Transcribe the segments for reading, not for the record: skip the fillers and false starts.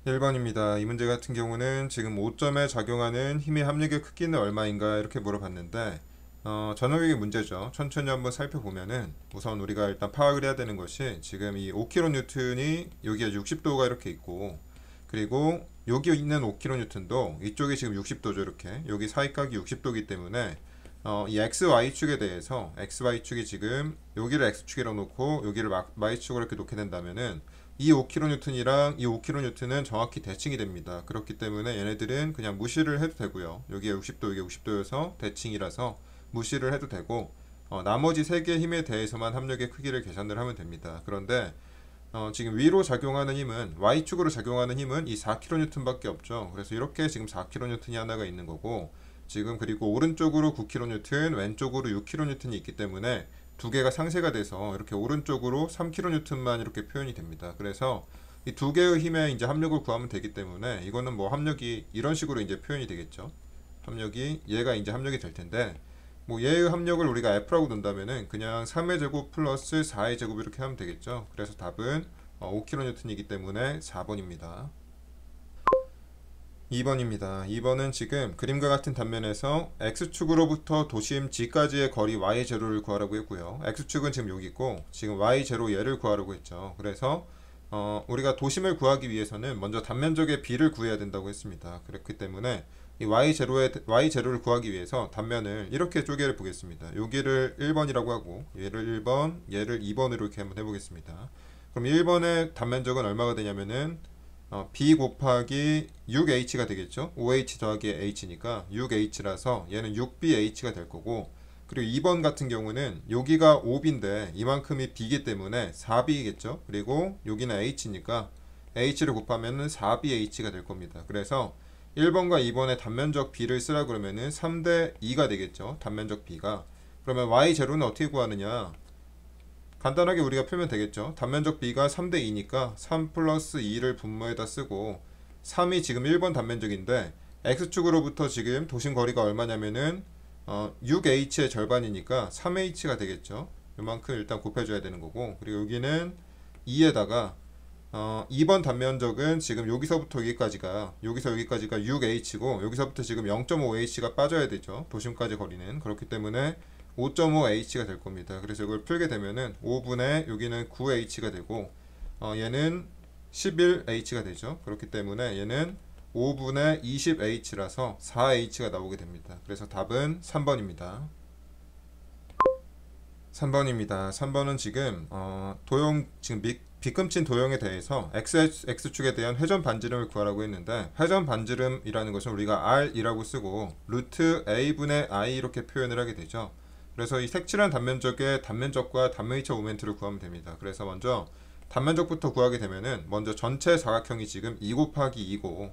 1번입니다. 이 문제 같은 경우는 지금 5점에 작용하는 힘의 합력의 크기는 얼마인가 이렇게 물어봤는데 전형적인 문제죠. 천천히 한번 살펴보면은 우선 우리가 일단 파악을 해야 되는 것이 지금 이 5kN이 여기에 60도가 이렇게 있고, 그리고 여기 있는 5kN도 이쪽이 지금 60도죠. 이렇게 여기 사이각이 60도이기 때문에 이 XY축에 대해서 XY축이 지금 여기를 X축이라고 놓고 여기를 Y축으로 이렇게 놓게 된다면은 이 5kN이랑 이 5kN은 정확히 대칭이 됩니다. 그렇기 때문에 얘네들은 그냥 무시를 해도 되고요. 여기에 60도, 이게 60도여서 대칭이라서 무시를 해도 되고, 나머지 세 개의 힘에 대해서만 합력의 크기를 계산을 하면 됩니다. 그런데 지금 위로 작용하는 힘은, Y축으로 작용하는 힘은 이 4kN 밖에 없죠. 그래서 이렇게 지금 4kN이 하나가 있는 거고, 지금 그리고 오른쪽으로 9kN, 왼쪽으로 6kN이 있기 때문에 두 개가 상쇄가 돼서 이렇게 오른쪽으로 3kN만 이렇게 표현이 됩니다. 그래서 이 두 개의 힘의 이제 합력을 구하면 되기 때문에 이거는 뭐 합력이 이런 식으로 이제 표현이 되겠죠. 합력이 얘가 이제 합력이 될 텐데, 뭐 얘의 합력을 우리가 F라고 둔다면은 그냥 3의 제곱 플러스 4의 제곱 이렇게 하면 되겠죠. 그래서 답은 5kN이기 때문에 4번입니다. 2번입니다. 2번은 지금 그림과 같은 단면에서 X축으로부터 도심 G까지의 거리 Y0를 구하라고 했고요. X축은 지금 여기 있고 지금 Y0 얘를 구하라고 했죠. 그래서 우리가 도심을 구하기 위해서는 먼저 단면적의 B를 구해야 된다고 했습니다. 그렇기 때문에 이 Y0를 구하기 위해서 단면을 이렇게 쪼개를 보겠습니다. 여기를 1번이라고 하고 얘를 1번, 얘를 2번으로 이렇게 한번 해보겠습니다. 그럼 1번의 단면적은 얼마가 되냐면은 B 곱하기 6H가 되겠죠. 5H 더하기 H니까 6H라서 얘는 6BH가 될 거고, 그리고 2번 같은 경우는 여기가 5B인데 이만큼이 B이기 때문에 4B겠죠. 그리고 여기는 H니까 H를 곱하면 4BH가 될 겁니다. 그래서 1번과 2번의 단면적 B를 쓰라 그러면은 3대 2가 되겠죠. 단면적 B가. 그러면 Y0는 어떻게 구하느냐? 간단하게 우리가 풀면 되겠죠. 단면적 B가 3대 2니까 3 플러스 2를 분모에다 쓰고, 3이 지금 1번 단면적인데 X축으로부터 지금 도심 거리가 얼마냐면은 6H의 절반이니까 3H가 되겠죠. 이만큼 일단 곱해줘야 되는 거고, 그리고 여기는 2에다가 2번 단면적은 지금 여기서부터 여기까지가 6H고 여기서부터 지금 0.5H가 빠져야 되죠. 도심까지 거리는. 그렇기 때문에 5.5H가 될 겁니다. 그래서 이걸 풀게 되면은 5분의 여기는 9H가 되고 얘는 11H가 되죠. 그렇기 때문에 얘는 5분의 20H라서 4H가 나오게 됩니다. 그래서 답은 3번입니다. 3번은 지금 도형 지금 빗금친 도형에 대해서 X축에 대한 회전 반지름을 구하라고 했는데, 회전 반지름이라는 것은 우리가 R이라고 쓰고 루트 A분의 I 이렇게 표현을 하게 되죠. 그래서 이 색칠한 단면적의 단면적과 단면이차 모멘트를 구하면 됩니다. 그래서 먼저 단면적부터 구하게 되면은 먼저 전체 사각형이 지금 2 곱하기 2고,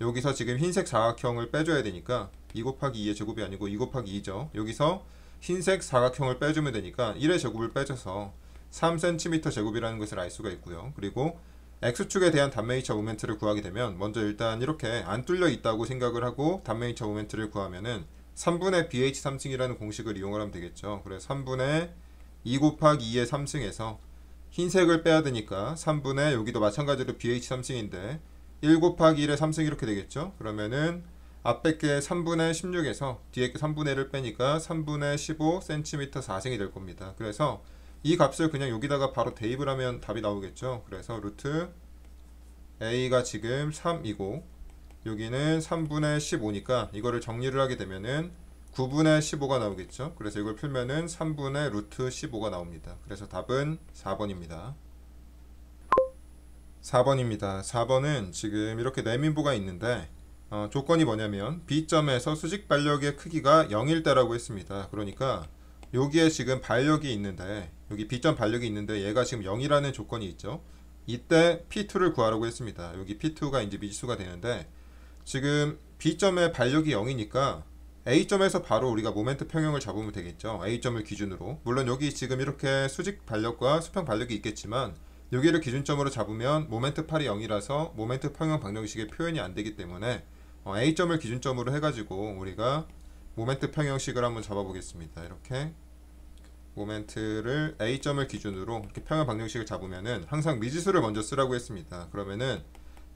여기서 지금 흰색 사각형을 빼줘야 되니까 2 곱하기 2의 제곱이 아니고 2 곱하기 2죠. 여기서 흰색 사각형을 빼주면 되니까 1의 제곱을 빼줘서 3cm 제곱이라는 것을 알 수가 있고요. 그리고 X축에 대한 단면이차 모멘트를 구하게 되면 먼저 일단 이렇게 안 뚫려 있다고 생각을 하고 단면이차 모멘트를 구하면은 3분의 BH 3승이라는 공식을 이용을 하면 되겠죠. 그래서 3분의 2 곱하기 2의 3승에서 흰색을 빼야 되니까 3분의 여기도 마찬가지로 BH 3승인데 1 곱하기 1의 3승 이렇게 되겠죠. 그러면은 앞에 게 3분의 16에서 뒤에 게 3분의 1을 빼니까 3분의 15cm 4승이 될 겁니다. 그래서 이 값을 그냥 여기다가 바로 대입을 하면 답이 나오겠죠. 그래서 루트 A가 지금 3이고 여기는 3분의 15니까 이거를 정리를 하게 되면은 9분의 15가 나오겠죠. 그래서 이걸 풀면은 3분의 루트 15가 나옵니다. 그래서 답은 4번입니다. 4번은 지금 이렇게 내민부가 있는데 조건이 뭐냐면 B점에서 수직 반력의 크기가 0일 때라고 했습니다. 그러니까 여기에 지금 반력이 있는데, 여기 B점 반력이 있는데 얘가 지금 0이라는 조건이 있죠. 이때 P2를 구하라고 했습니다. 여기 P2가 이제 미지수가 되는데, 지금 B점의 반력이 0이니까 A점에서 바로 우리가 모멘트 평형을 잡으면 되겠죠. A점을 기준으로. 물론 여기 지금 이렇게 수직 반력과 수평 반력이 있겠지만 여기를 기준점으로 잡으면 모멘트 8이 0이라서 모멘트 평형 방정식의 표현이 안 되기 때문에 A점을 기준점으로 해가지고 우리가 모멘트 평형식을 한번 잡아보겠습니다. 이렇게 모멘트를 A점을 기준으로 이렇게 평형 방정식을 잡으면은 항상 미지수를 먼저 쓰라고 했습니다. 그러면은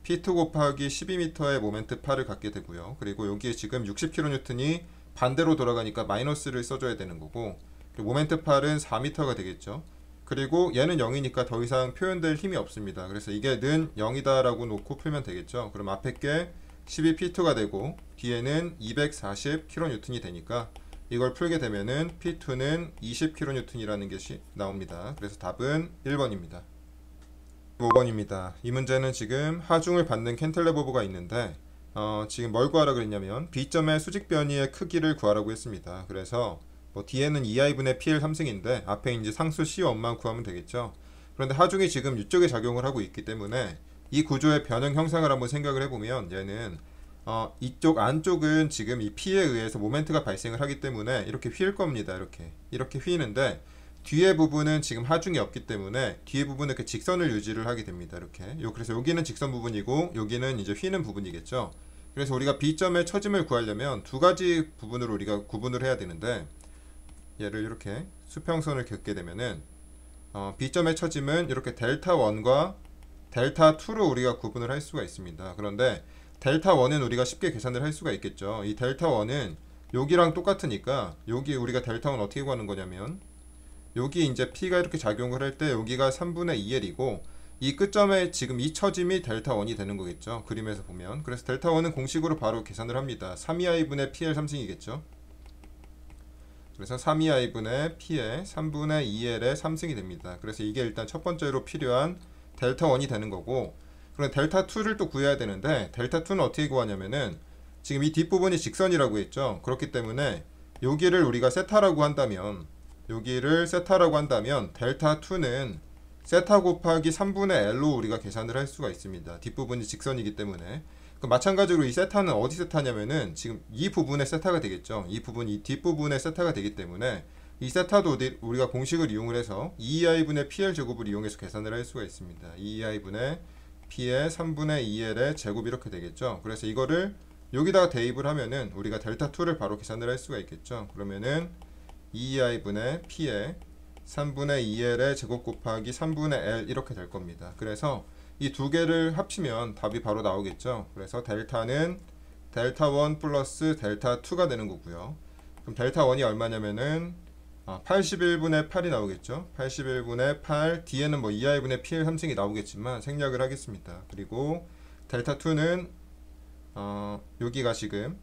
P2 곱하기 12m의 모멘트 파를 갖게 되고요. 그리고 여기에 지금 60kN이 반대로 돌아가니까 마이너스를 써줘야 되는 거고, 그리고 모멘트 팔은 4m가 되겠죠. 그리고 얘는 0이니까 더 이상 표현될 힘이 없습니다. 그래서 이게 는 0이다 라고 놓고 풀면 되겠죠. 그럼 앞에 게 12P2가 되고 뒤에는 240kN이 되니까 이걸 풀게 되면은 P2는 20kN이라는 것이 나옵니다. 그래서 답은 1번입니다. 5번입니다. 이 문제는 지금 하중을 받는 캔틀레버가 있는데 지금 뭘 구하라 그랬냐면 B점의 수직 변이의 크기를 구하라고 했습니다. 그래서 뭐 뒤에는 2i분의 PL 3승인데 앞에 이제 상수 C1만 구하면 되겠죠. 그런데 하중이 지금 이쪽에 작용을 하고 있기 때문에 이 구조의 변형 형상을 한번 생각을 해보면 얘는 이쪽 안쪽은 지금 이 P에 의해서 모멘트가 발생을 하기 때문에 이렇게 휠 겁니다. 이렇게 휘는데 뒤에 부분은 지금 하중이 없기 때문에 뒤에 부분은 이렇게 직선을 유지를 하게 됩니다. 그래서 여기는 직선 부분이고 여기는 이제 휘는 부분이겠죠. 그래서 우리가 B점의 처짐을 구하려면 두 가지 부분으로 우리가 구분을 해야 되는데 얘를 이렇게 수평선을 긋게 되면은 B점의 처짐은 이렇게 델타 1과 델타 2로 우리가 구분을 할 수가 있습니다. 그런데 델타 1은 우리가 쉽게 계산을 할 수가 있겠죠. 이 델타 1은 여기랑 똑같으니까 여기 우리가 델타 1 어떻게 구하는 거냐면 여기 이제 P가 이렇게 작용을 할 때 여기가 3분의 2L이고 이 끝점에 지금 이 처짐이 델타 1이 되는 거겠죠. 그림에서 보면. 그래서 델타 1은 공식으로 바로 계산을 합니다. 3이하이분의 PL 3승이겠죠. 그래서 3이하이분의 P의 3분의 2L의 3승이 됩니다. 그래서 이게 일단 첫 번째로 필요한 델타 1이 되는 거고, 그럼 델타 2를 또 구해야 되는데 델타 2는 어떻게 구하냐면은 지금 이 뒷부분이 직선이라고 했죠. 그렇기 때문에 여기를 우리가 세타라고 한다면 델타 2는 세타 곱하기 3분의 L로 우리가 계산을 할 수가 있습니다. 뒷부분이 직선이기 때문에. 마찬가지로 이 세타는 어디 세타냐면은 지금 이 부분의 세타가 되겠죠. 이 뒷부분의 세타가 되기 때문에 이 세타도 우리가 공식을 이용을 해서 2i분의 PL 제곱을 이용해서 계산을 할 수가 있습니다. 2i분의 P의 3분의 2L의 제곱 이렇게 되겠죠. 그래서 이거를 여기다가 대입을 하면은 우리가 델타 2를 바로 계산을 할 수가 있겠죠. 그러면은 2i분의 P의 3분의 2L의 제곱 곱하기 3분의 L 이렇게 될 겁니다. 그래서 이 두 개를 합치면 답이 바로 나오겠죠. 그래서 델타는 델타 1 플러스 델타 2가 되는 거고요. 그럼 델타 1이 얼마냐면은 81분의 8이 나오겠죠. 81분의 8 뒤에는 뭐 2i분의 PL 3승이 나오겠지만 생략을 하겠습니다. 그리고 델타 2는 여기가 지금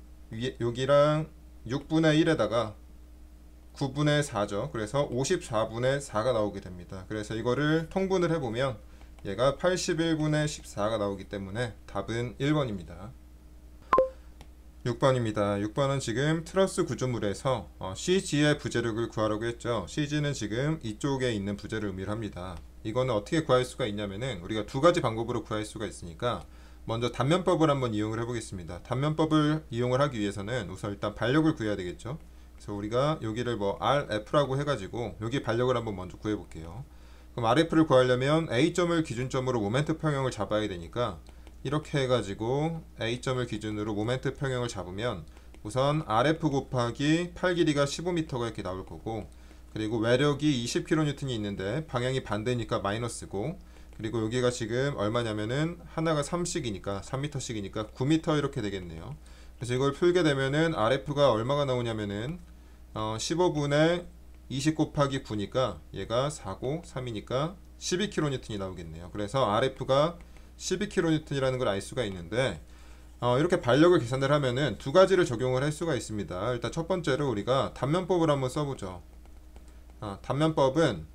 여기랑 6분의 1에다가 9분의 4죠. 그래서 54분의 4가 나오게 됩니다. 그래서 이거를 통분을 해보면 얘가 81분의 14가 나오기 때문에 답은 1번입니다. 6번입니다. 6번은 지금 트러스 구조물에서 CG의 부재력을 구하라고 했죠. CG는 지금 이쪽에 있는 부재를 의미를 합니다. 이거는 어떻게 구할 수가 있냐면은 우리가 두 가지 방법으로 구할 수가 있으니까 먼저 단면법을 한번 이용을 해보겠습니다. 단면법을 이용을 하기 위해서는 우선 일단 반력을 구해야 되겠죠. 그래서 우리가 여기를 뭐 RF라고 해가지고 여기 반력을 한번 먼저 구해볼게요. 그럼 RF를 구하려면 A점을 기준점으로 모멘트 평형을 잡아야 되니까 이렇게 해가지고 A점을 기준으로 모멘트 평형을 잡으면 우선 RF 곱하기 팔 길이가 15m가 이렇게 나올 거고, 그리고 외력이 20kN이 있는데 방향이 반대니까 마이너스고, 그리고 여기가 지금 얼마냐면은 하나가 3씩이니까 3m씩이니까 9m 이렇게 되겠네요. 그래서 이걸 풀게 되면은 RF가 얼마가 나오냐면은 15분의 20 곱하기 9니까 얘가 4고 3이니까 12kN이 나오겠네요. 그래서 RF가 12kN이라는 걸 알 수가 있는데 이렇게 반력을 계산을 하면은 두 가지를 적용을 할 수가 있습니다. 일단 첫 번째로 우리가 단면법을 한번 써보죠. 단면법은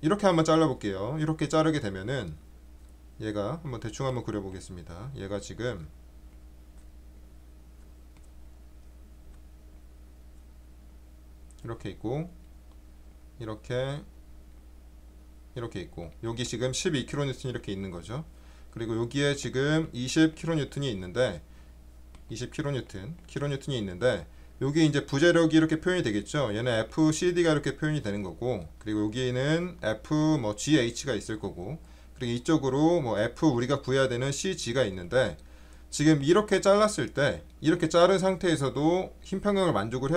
이렇게 한번 잘라볼게요. 이렇게 자르게 되면은 얘가 한번 대충 한번 그려보겠습니다. 얘가 지금 이렇게 있고 이렇게 있고 여기 지금 12kN 이렇게 있는 거죠. 그리고 여기에 지금 20kN이 있는데 20kN이 있는데 여기 이제 부재력이 이렇게 표현이 되겠죠. 얘는 FCD가 이렇게 표현이 되는 거고, 그리고 여기는 F 뭐 GH가 있을 거고, 그리고 이쪽으로 뭐 F 우리가 구해야 되는 CG가 있는데 지금 이렇게 잘랐을 때 이렇게 자른 상태에서도 힘 평형을 만족을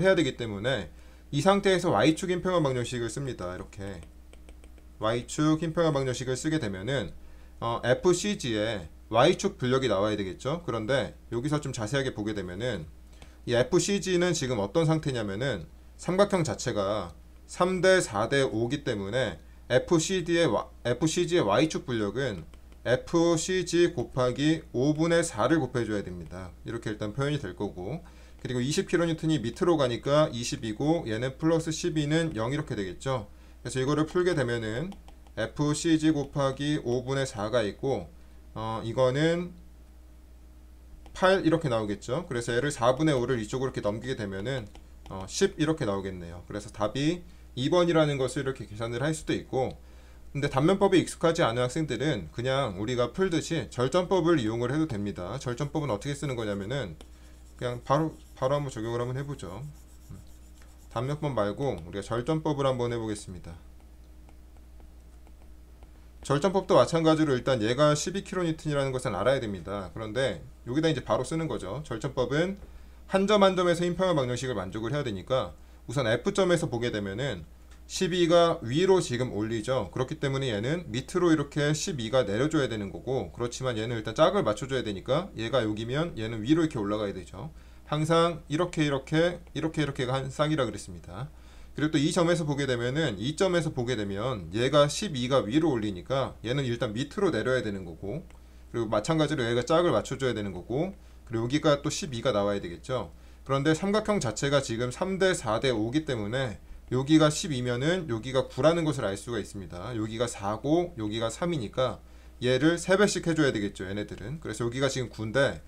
해야 되기 때문에 이 상태에서 Y축 힘평형 방정식을 씁니다. 이렇게 Y축 힘평형 방정식을 쓰게 되면은 FCG에 Y축 분력이 나와야 되겠죠. 그런데 여기서 좀 자세하게 보게 되면은 이 FCG는 지금 어떤 상태냐면은 삼각형 자체가 3대 4대 5기 때문에 FCG의 Y축 분력은 FCG 곱하기 5분의 4를 곱해줘야 됩니다. 이렇게 일단 표현이 될 거고, 그리고 20kN이 밑으로 가니까 20이고 얘는 플러스 12는 0 이렇게 되겠죠. 그래서 이거를 풀게 되면은 FCG 곱하기 5분의 4가 있고 이거는 8 이렇게 나오겠죠. 그래서 얘를 4분의 5를 이쪽으로 이렇게 넘기게 되면은 10 이렇게 나오겠네요. 그래서 답이 2번이라는 것을 이렇게 계산을 할 수도 있고, 근데 단면법에 익숙하지 않은 학생들은 그냥 우리가 풀듯이 절전법을 이용을 해도 됩니다. 절전법은 어떻게 쓰는 거냐면은 그냥 바로 한번 적용을 한번 해보죠. 단면법 말고 우리가 절전법을 한번 해보겠습니다. 절전법도 마찬가지로 일단 얘가 12kN이라는 것은 알아야 됩니다. 그런데 여기다 이제 바로 쓰는 거죠. 절전법은 한 점 한 점에서 힘평형 방정식을 만족을 해야 되니까 우선 F점에서 보게 되면은 12가 위로 지금 올리죠. 그렇기 때문에 얘는 밑으로 이렇게 12가 내려줘야 되는 거고, 그렇지만 얘는 일단 짝을 맞춰줘야 되니까 얘가 여기면 얘는 위로 이렇게 올라가야 되죠. 항상 이렇게가 한 쌍이라 그랬습니다. 그리고 또 이 점에서 보게 되면은 이 점에서 보게 되면 얘가 12가 위로 올리니까 얘는 일단 밑으로 내려야 되는 거고, 그리고 마찬가지로 얘가 짝을 맞춰줘야 되는 거고, 그리고 여기가 또 12가 나와야 되겠죠. 그런데 삼각형 자체가 지금 3대 4대 5기 때문에 여기가 12면은 여기가 9라는 것을 알 수가 있습니다. 여기가 4고 여기가 3이니까 얘를 3배씩 해줘야 되겠죠, 얘네들은. 그래서 여기가 지금 9인데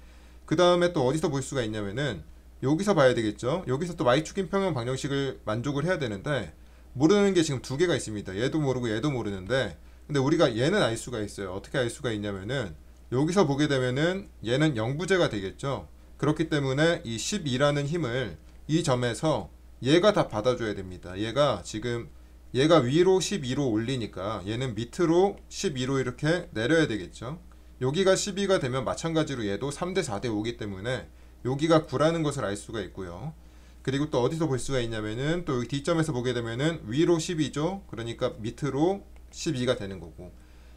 그 다음에 또 어디서 볼 수가 있냐면은 여기서 봐야 되겠죠. 여기서 또 Y축 힘평형 방정식을 만족을 해야 되는데 모르는 게 지금 두 개가 있습니다. 얘도 모르고 얘도 모르는데, 근데 우리가 얘는 알 수가 있어요. 어떻게 알 수가 있냐면은 여기서 보게 되면은 얘는 영부제가 되겠죠. 그렇기 때문에 이 12라는 힘을 이 점에서 얘가 다 받아줘야 됩니다. 얘가 지금 얘가 위로 12로 올리니까 얘는 밑으로 12로 이렇게 내려야 되겠죠. 여기가 12가 되면 마찬가지로 얘도 3대 4대 5기 때문에 여기가 9라는 것을 알 수가 있고요. 그리고 또 어디서 볼 수가 있냐면은 또 여기 D점에서 보게 되면은 위로 12죠. 그러니까 밑으로 12가 되는 거고,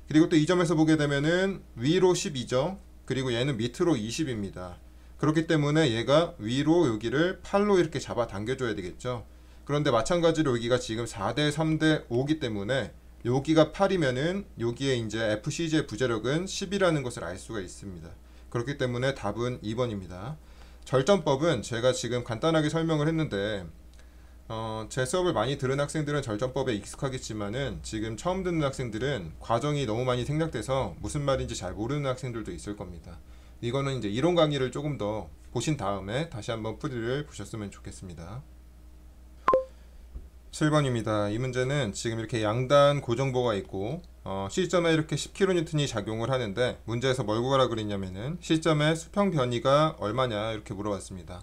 그리고 또 이 점에서 보게 되면은 위로 12죠. 그리고 얘는 밑으로 20입니다. 그렇기 때문에 얘가 위로 여기를 8로 이렇게 잡아 당겨줘야 되겠죠. 그런데 마찬가지로 여기가 지금 4대 3대 5기 때문에 여기가 8이면은 여기에 이제 FCG의 부재력은 10이라는 것을 알 수가 있습니다. 그렇기 때문에 답은 2번입니다. 절전법은 제가 지금 간단하게 설명을 했는데 제 수업을 많이 들은 학생들은 절전법에 익숙하겠지만은 지금 처음 듣는 학생들은 과정이 너무 많이 생략돼서 무슨 말인지 잘 모르는 학생들도 있을 겁니다. 이거는 이제 이론 강의를 조금 더 보신 다음에 다시 한번 풀이를 보셨으면 좋겠습니다. 7번입니다. 이 문제는 지금 이렇게 양단 고정보가 있고 시점에 이렇게 10kN이 작용을 하는데 문제에서 뭘 구하라 그랬냐면은 시점의 수평 변이가 얼마냐 이렇게 물어봤습니다.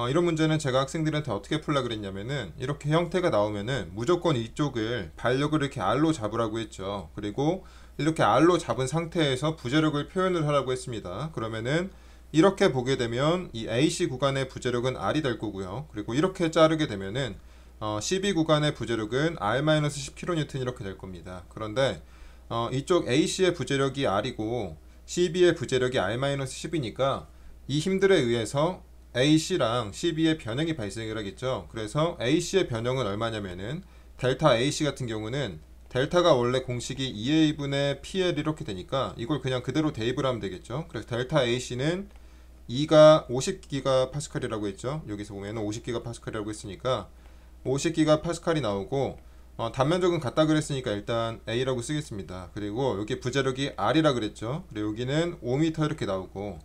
이런 문제는 제가 학생들한테 어떻게 풀라 그랬냐면은 이렇게 형태가 나오면은 무조건 이쪽을 반력을 이렇게 R로 잡으라고 했죠. 그리고 이렇게 R로 잡은 상태에서 부재력을 표현을 하라고 했습니다. 그러면은 이렇게 보게 되면 이 AC 구간의 부재력은 R이 될 거고요. 그리고 이렇게 자르게 되면은 CB 구간의 부재력은 R-10kN 이렇게 될 겁니다. 그런데 이쪽 AC의 부재력이 R이고 CB의 부재력이 R-10이니까 이 힘들에 의해서 AC랑 CB의 변형이 발생을 하겠죠. 그래서 AC의 변형은 얼마냐면은 델타 AC 같은 경우는 델타가 원래 공식이 2A분의 PL 이렇게 되니까 이걸 그냥 그대로 대입을 하면 되겠죠. 그래서 델타 AC는 2가 50GPa이라고 했죠. 여기서 보면은 50GPa이라고 했으니까 50GPa이 나오고 단면적은 같다 그랬으니까 일단 A라고 쓰겠습니다. 그리고 여기 부재력이 R이라 그랬죠. 그리고 여기는 5m 이렇게 나오고,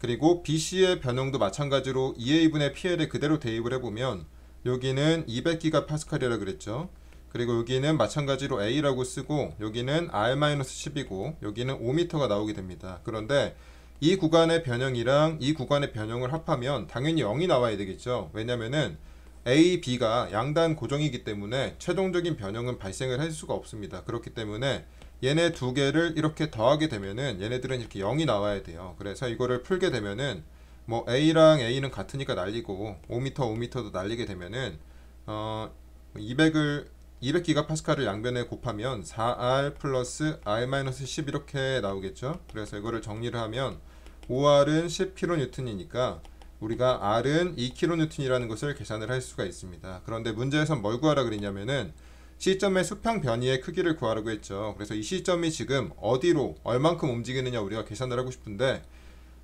그리고 BC의 변형도 마찬가지로 2A분의 PL에 그대로 대입을 해보면 여기는 200GPa이라 그랬죠. 그리고 여기는 마찬가지로 A라고 쓰고 여기는 R-10이고 여기는 5m가 나오게 됩니다. 그런데 이 구간의 변형이랑 이 구간의 변형을 합하면 당연히 0이 나와야 되겠죠. 왜냐면은 A, B가 양단 고정이기 때문에 최종적인 변형은 발생을 할 수가 없습니다. 그렇기 때문에 얘네 두 개를 이렇게 더하게 되면은 얘네들은 이렇게 0이 나와야 돼요. 그래서 이거를 풀게 되면은 뭐 A랑 A는 같으니까 날리고 5m, 5m도 날리게 되면은 200을 200기가파스칼을 양변에 곱하면 4R 플러스 R-10 이렇게 나오겠죠. 그래서 이거를 정리를 하면 5R은 10kN이니까 우리가 R은 2kN이라는 것을 계산을 할 수가 있습니다. 그런데 문제에선 뭘 구하라 그랬냐면은 시점의 수평 변이의 크기를 구하라고 했죠. 그래서 이 시점이 지금 어디로 얼만큼 움직이느냐 우리가 계산을 하고 싶은데,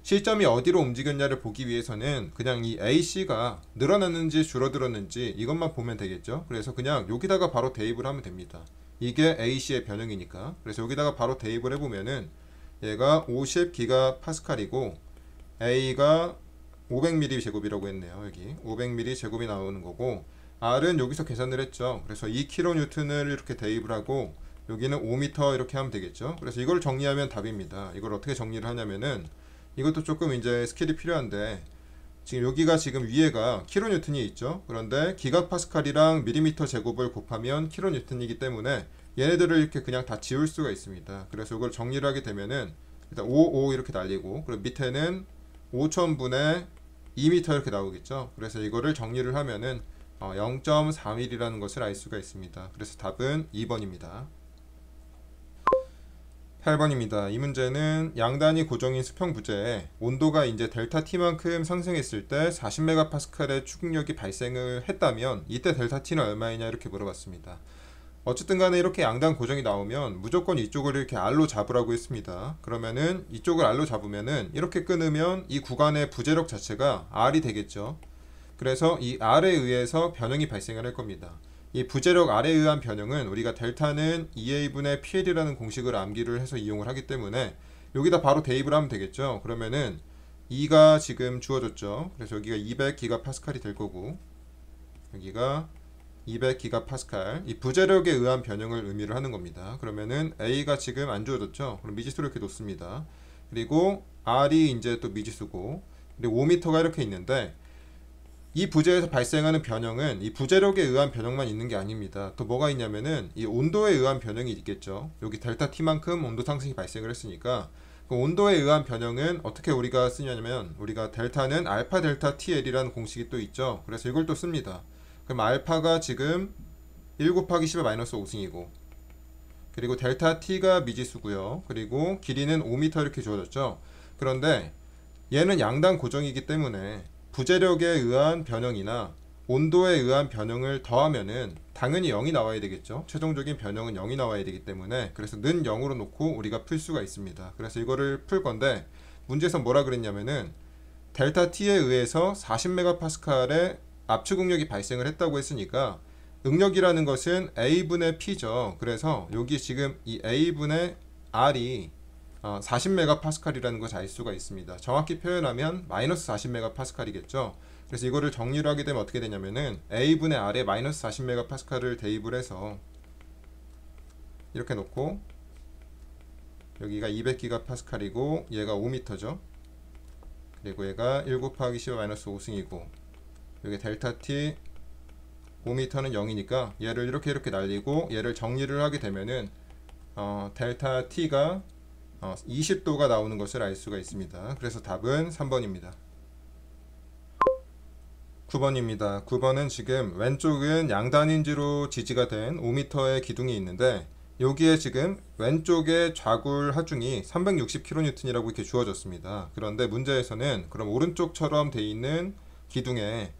시점이 어디로 움직였냐를 보기 위해서는 그냥 이 AC가 늘어났는지 줄어들었는지 이것만 보면 되겠죠. 그래서 그냥 여기다가 바로 대입을 하면 됩니다. 이게 AC의 변형이니까. 그래서 여기다가 바로 대입을 해보면은 얘가 50기가파스칼이고 A가 500mm 제곱이라고 했네요. 여기 500mm 제곱이 나오는 거고, R은 여기서 계산을 했죠. 그래서 2kN을 이렇게 대입을 하고 여기는 5m 이렇게 하면 되겠죠. 그래서 이걸 정리하면 답입니다. 이걸 어떻게 정리를 하냐면은, 이것도 조금 이제 스킬이 필요한데, 지금 여기가 지금 위에가 킬로뉴턴이 있죠. 그런데 기가파스칼이랑 밀리미터 제곱을 곱하면 킬로뉴턴이기 때문에 얘네들을 이렇게 그냥 다 지울 수가 있습니다. 그래서 이걸 정리를 하게 되면은 일단 5 이렇게 날리고, 그리고 밑에는 5000분의 2m 이렇게 나오겠죠. 그래서 이거를 정리를 하면은 0.4mm라는 것을 알 수가 있습니다. 그래서 답은 2번입니다. 8번입니다. 이 문제는 양단이 고정인 수평 부재에 온도가 이제 델타 T만큼 상승했을 때 40메가파스칼의 추궁력이 발생을 했다면 이때 델타 T는 얼마이냐 이렇게 물어봤습니다. 어쨌든 간에 이렇게 양단 고정이 나오면 무조건 이쪽을 이렇게 R로 잡으라고 했습니다. 그러면은 이쪽을 R로 잡으면은 이렇게 끊으면 이 구간의 부재력 자체가 R이 되겠죠. 그래서 이 R에 의해서 변형이 발생을 할 겁니다. 이 부재력 R에 의한 변형은 우리가 델타는 2A분의 PL이라는 공식을 암기를 해서 이용을 하기 때문에 여기다 바로 대입을 하면 되겠죠. 그러면은 2가 지금 주어졌죠. 그래서 여기가 200기가파스칼이 될 거고, 여기가 200기가파스칼, 이 부재력에 의한 변형을 의미를 하는 겁니다. 그러면은 A가 지금 안 주어졌죠. 그럼 미지수를 이렇게 놓습니다. 그리고 R이 이제 또 미지수고, 그리고 5m가 이렇게 있는데, 이 부재에서 발생하는 변형은 이 부재력에 의한 변형만 있는 게 아닙니다. 또 뭐가 있냐면은 이 온도에 의한 변형이 있겠죠. 여기 델타 T만큼 온도 상승이 발생을 했으니까 그 온도에 의한 변형은 어떻게 우리가 쓰냐면, 우리가 델타는 알파 델타 TL이라는 공식이 또 있죠. 그래서 이걸 또 씁니다. 그럼 알파가 지금 1 곱하기 10의 마이너스 5승이고, 그리고 델타 T가 미지수고요. 그리고 길이는 5m 이렇게 주어졌죠. 그런데 얘는 양단 고정이기 때문에 부재력에 의한 변형이나 온도에 의한 변형을 더하면은 당연히 0이 나와야 되겠죠. 최종적인 변형은 0이 나와야 되기 때문에, 그래서 는 0으로 놓고 우리가 풀 수가 있습니다. 그래서 이거를 풀 건데, 문제에서 뭐라 그랬냐면은 델타 T에 의해서 40메가파스칼의 압축 응력이 발생을 했다고 했으니까 응력이라는 것은 A분의 P죠. 그래서 여기 지금 이 A분의 R이 40메가파스칼이라는 것을 알 수가 있습니다. 정확히 표현하면 마이너스 40메가파스칼이겠죠. 그래서 이거를 정리를 하게 되면 어떻게 되냐면은 A분의 R에 마이너스 40메가파스칼을 대입을 해서 이렇게 놓고, 여기가 200기가파스칼이고 얘가 5m죠. 그리고 얘가 1 곱하기 10의 마이너스 5승이고, 여기 델타 T 5m는 0이니까 얘를 이렇게 날리고 얘를 정리를 하게 되면은 델타 T가 20도가 나오는 것을 알 수가 있습니다. 그래서 답은 3번입니다. 9번입니다. 9번은 지금 왼쪽은 양단인지로 지지가 된 5m의 기둥이 있는데, 여기에 지금 왼쪽의 좌굴 하중이 360kN이라고 이렇게 주어졌습니다. 그런데 문제에서는 그럼 오른쪽처럼 돼 있는 기둥에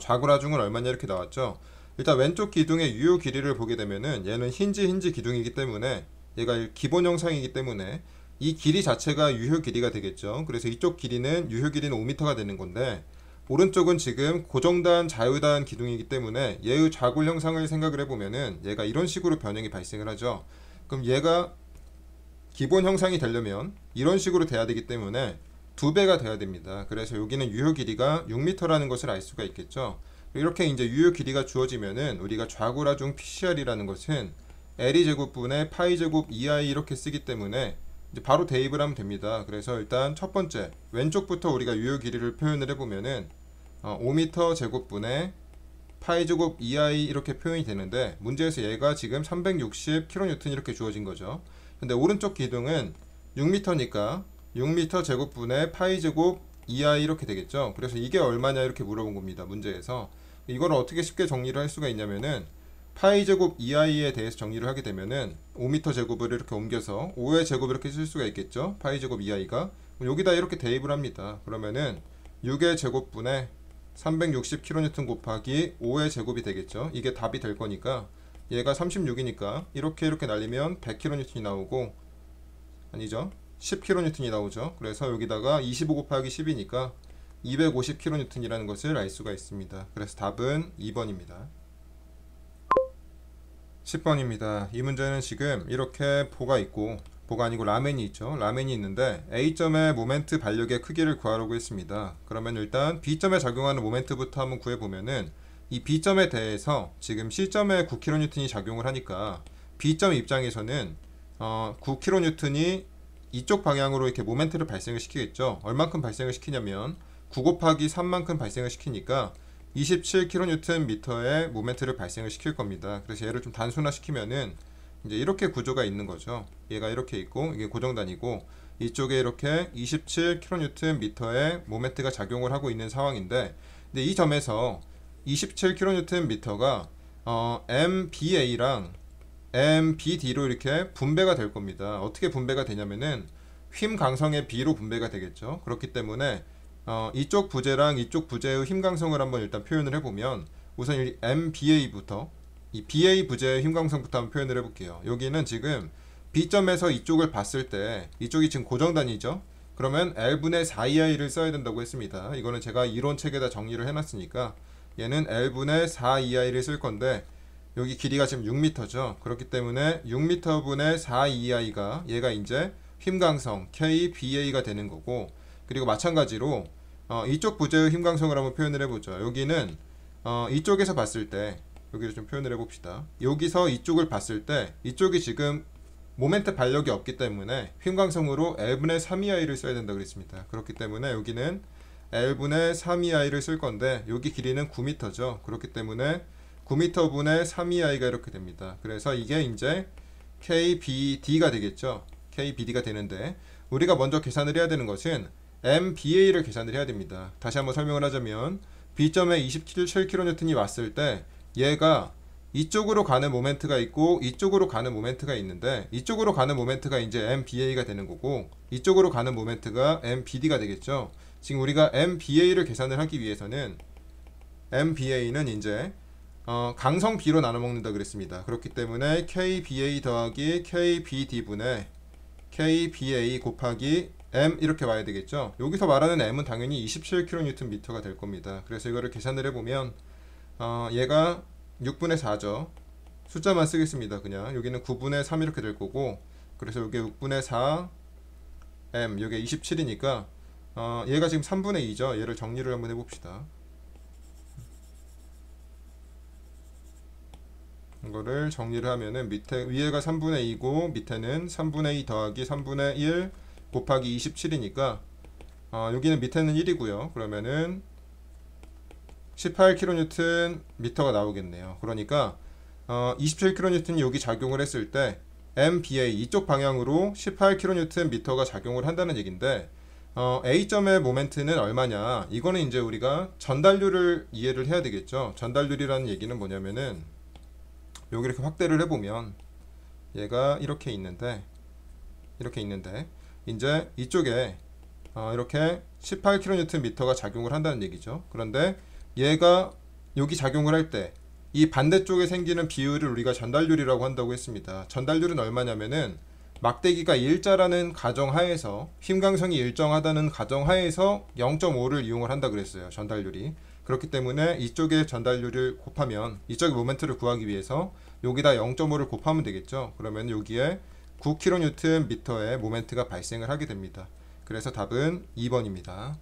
좌굴 하중은 얼마냐 이렇게 나왔죠. 일단 왼쪽 기둥의 유효 길이를 보게 되면은 얘는 힌지 기둥이기 때문에, 얘가 기본 형상이기 때문에 이 길이 자체가 유효 길이가 되겠죠. 그래서 이쪽 길이는 유효 길이는 5m가 되는 건데, 오른쪽은 지금 고정단 자유단 기둥이기 때문에 얘의 좌굴 형상을 생각을 해보면은 얘가 이런 식으로 변형이 발생을 하죠. 그럼 얘가 기본 형상이 되려면 이런 식으로 돼야 되기 때문에 2배가 돼야 됩니다. 그래서 여기는 유효 길이가 6m라는 것을 알 수가 있겠죠. 이렇게 이제 유효 길이가 주어지면은 우리가 좌굴 하중 PCR이라는 것은 L이 제곱분의 파이 제곱 2i 이렇게 쓰기 때문에 이제 바로 대입을 하면 됩니다. 그래서 일단 첫 번째 왼쪽부터 우리가 유효 길이를 표현을 해보면은 5m 제곱분의 파이 제곱 2i 이렇게 표현이 되는데, 문제에서 얘가 지금 360kN 이렇게 주어진 거죠. 근데 오른쪽 기둥은 6m니까 6m 제곱분의 파이 제곱 2i 이렇게 되겠죠. 그래서 이게 얼마냐 이렇게 물어본 겁니다. 문제에서 이걸 어떻게 쉽게 정리를 할 수가 있냐면은 파이 제곱 EI에 대해서 정리를 하게 되면은 5m 제곱을 이렇게 옮겨서 5의 제곱 이렇게 쓸 수가 있겠죠. 파이 제곱 EI가 여기다 이렇게 대입을 합니다. 그러면은 6의 제곱분의 360kN 곱하기 5의 제곱이 되겠죠. 이게 답이 될 거니까 얘가 36이니까 이렇게 날리면 100kN이 나오고, 아니죠, 10kN이 나오죠. 그래서 여기다가 25 곱하기 10이니까 250kN이라는 것을 알 수가 있습니다. 그래서 답은 2번입니다. 10번입니다. 이 문제는 지금 이렇게 보가 있고, 보가 아니고 라멘이 있죠. 라멘이 있는데 A점의 모멘트 반력의 크기를 구하라고 했습니다. 그러면 일단 B점에 작용하는 모멘트부터 한번 구해보면은 이 B점에 대해서 지금 C점에 9kN이 작용을 하니까 B점 입장에서는 9kN이 이쪽 방향으로 이렇게 모멘트를 발생을 시키겠죠. 얼만큼 발생을 시키냐면 9 곱하기 3만큼 발생을 시키니까 27kNm의 모멘트를 발생을 시킬 겁니다. 그래서 얘를 좀 단순화 시키면은 이제 이렇게 구조가 있는 거죠. 얘가 이렇게 있고 이게 고정단이고 이쪽에 이렇게 27kNm의 모멘트가 작용을 하고 있는 상황인데, 근데 이 점에서 27kNm가 MBA랑 MBD로 이렇게 분배가 될 겁니다. 어떻게 분배가 되냐면은 힘 강성의 B로 분배가 되겠죠. 그렇기 때문에 이쪽 부재랑 이쪽 부재의 힘 강성을 한번 일단 표현을 해보면, 우선 이 MBA부터 이 BA 부재의 힘 강성부터 한번 표현을 해볼게요. 여기는 지금 B점에서 이쪽을 봤을 때 이쪽이 지금 고정단이죠. 그러면 L분의 4EI를 써야 된다고 했습니다. 이거는 제가 이론책에다 정리를 해놨으니까 얘는 L분의 4EI를 쓸 건데, 여기 길이가 지금 6m죠. 그렇기 때문에 6m분의 4EI가 얘가 이제 힘강성 KBA가 되는 거고, 그리고 마찬가지로 이쪽 부재의 힘강성을 한번 표현을 해보죠. 여기는 이쪽에서 봤을 때, 여기를 좀 표현을 해봅시다. 여기서 이쪽을 봤을 때 이쪽이 지금 모멘트 반력이 없기 때문에 힘강성으로 L분의 3EI를 써야 된다고 그랬습니다. 그렇기 때문에 여기는 L분의 3EI를 쓸 건데, 여기 길이는 9m죠. 그렇기 때문에 9m분의 3EI가 이렇게 됩니다. 그래서 이게 이제 KBD가 되겠죠. KBD가 되는데, 우리가 먼저 계산을 해야 되는 것은 MBA를 계산을 해야 됩니다. 다시 한번 설명을 하자면 B점에 27kN이 왔을 때 얘가 이쪽으로 가는 모멘트가 있고 이쪽으로 가는 모멘트가 있는데, 이쪽으로 가는 모멘트가 이제 MBA가 되는 거고 이쪽으로 가는 모멘트가 MBD가 되겠죠. 지금 우리가 MBA를 계산을 하기 위해서는 MBA는 이제 강성 B로 나눠 먹는다 그랬습니다. 그렇기 때문에 KBA 더하기 KBD분의 KBA 곱하기 M 이렇게 와야 되겠죠. 여기서 말하는 M은 당연히 27kNm가 될 겁니다. 그래서 이거를 계산을 해보면 얘가 6분의 4죠. 숫자만 쓰겠습니다. 그냥 여기는 9분의 3 이렇게 될 거고, 그래서 여기 6분의 4 M, 여기 27이니까 얘가 지금 3분의 2죠. 얘를 정리를 한번 해봅시다. 이거를 정리를 하면은 위에가 3분의 2고 밑에는 3분의 2 더하기 3분의 1 곱하기 27이니까 여기는 밑에는 1이고요. 그러면은 18kNm가 나오겠네요. 그러니까 27kN이 여기 작용을 했을 때 MBA 이쪽 방향으로 18kNm가 작용을 한다는 얘긴데, A점의 모멘트는 얼마냐, 이거는 이제 우리가 전달률을 이해를 해야 되겠죠. 전달률이라는 얘기는 뭐냐면은 여기 이렇게 확대를 해보면 얘가 이렇게 있는데 이제 이쪽에 이렇게 18kNm가 작용을 한다는 얘기죠. 그런데 얘가 여기 작용을 할 때 이 반대쪽에 생기는 비율을 우리가 전달률이라고 한다고 했습니다. 전달률은 얼마냐면은 막대기가 일자라는 가정하에서 힘강성이 일정하다는 가정하에서 0.5를 이용을 한다 그랬어요. 전달률이. 그렇기 때문에 이쪽의 전달률을 곱하면 이쪽의 모멘트를 구하기 위해서 여기다 0.5를 곱하면 되겠죠. 그러면 여기에 9kNm의 모멘트가 발생을 하게 됩니다. 그래서 답은 2번입니다.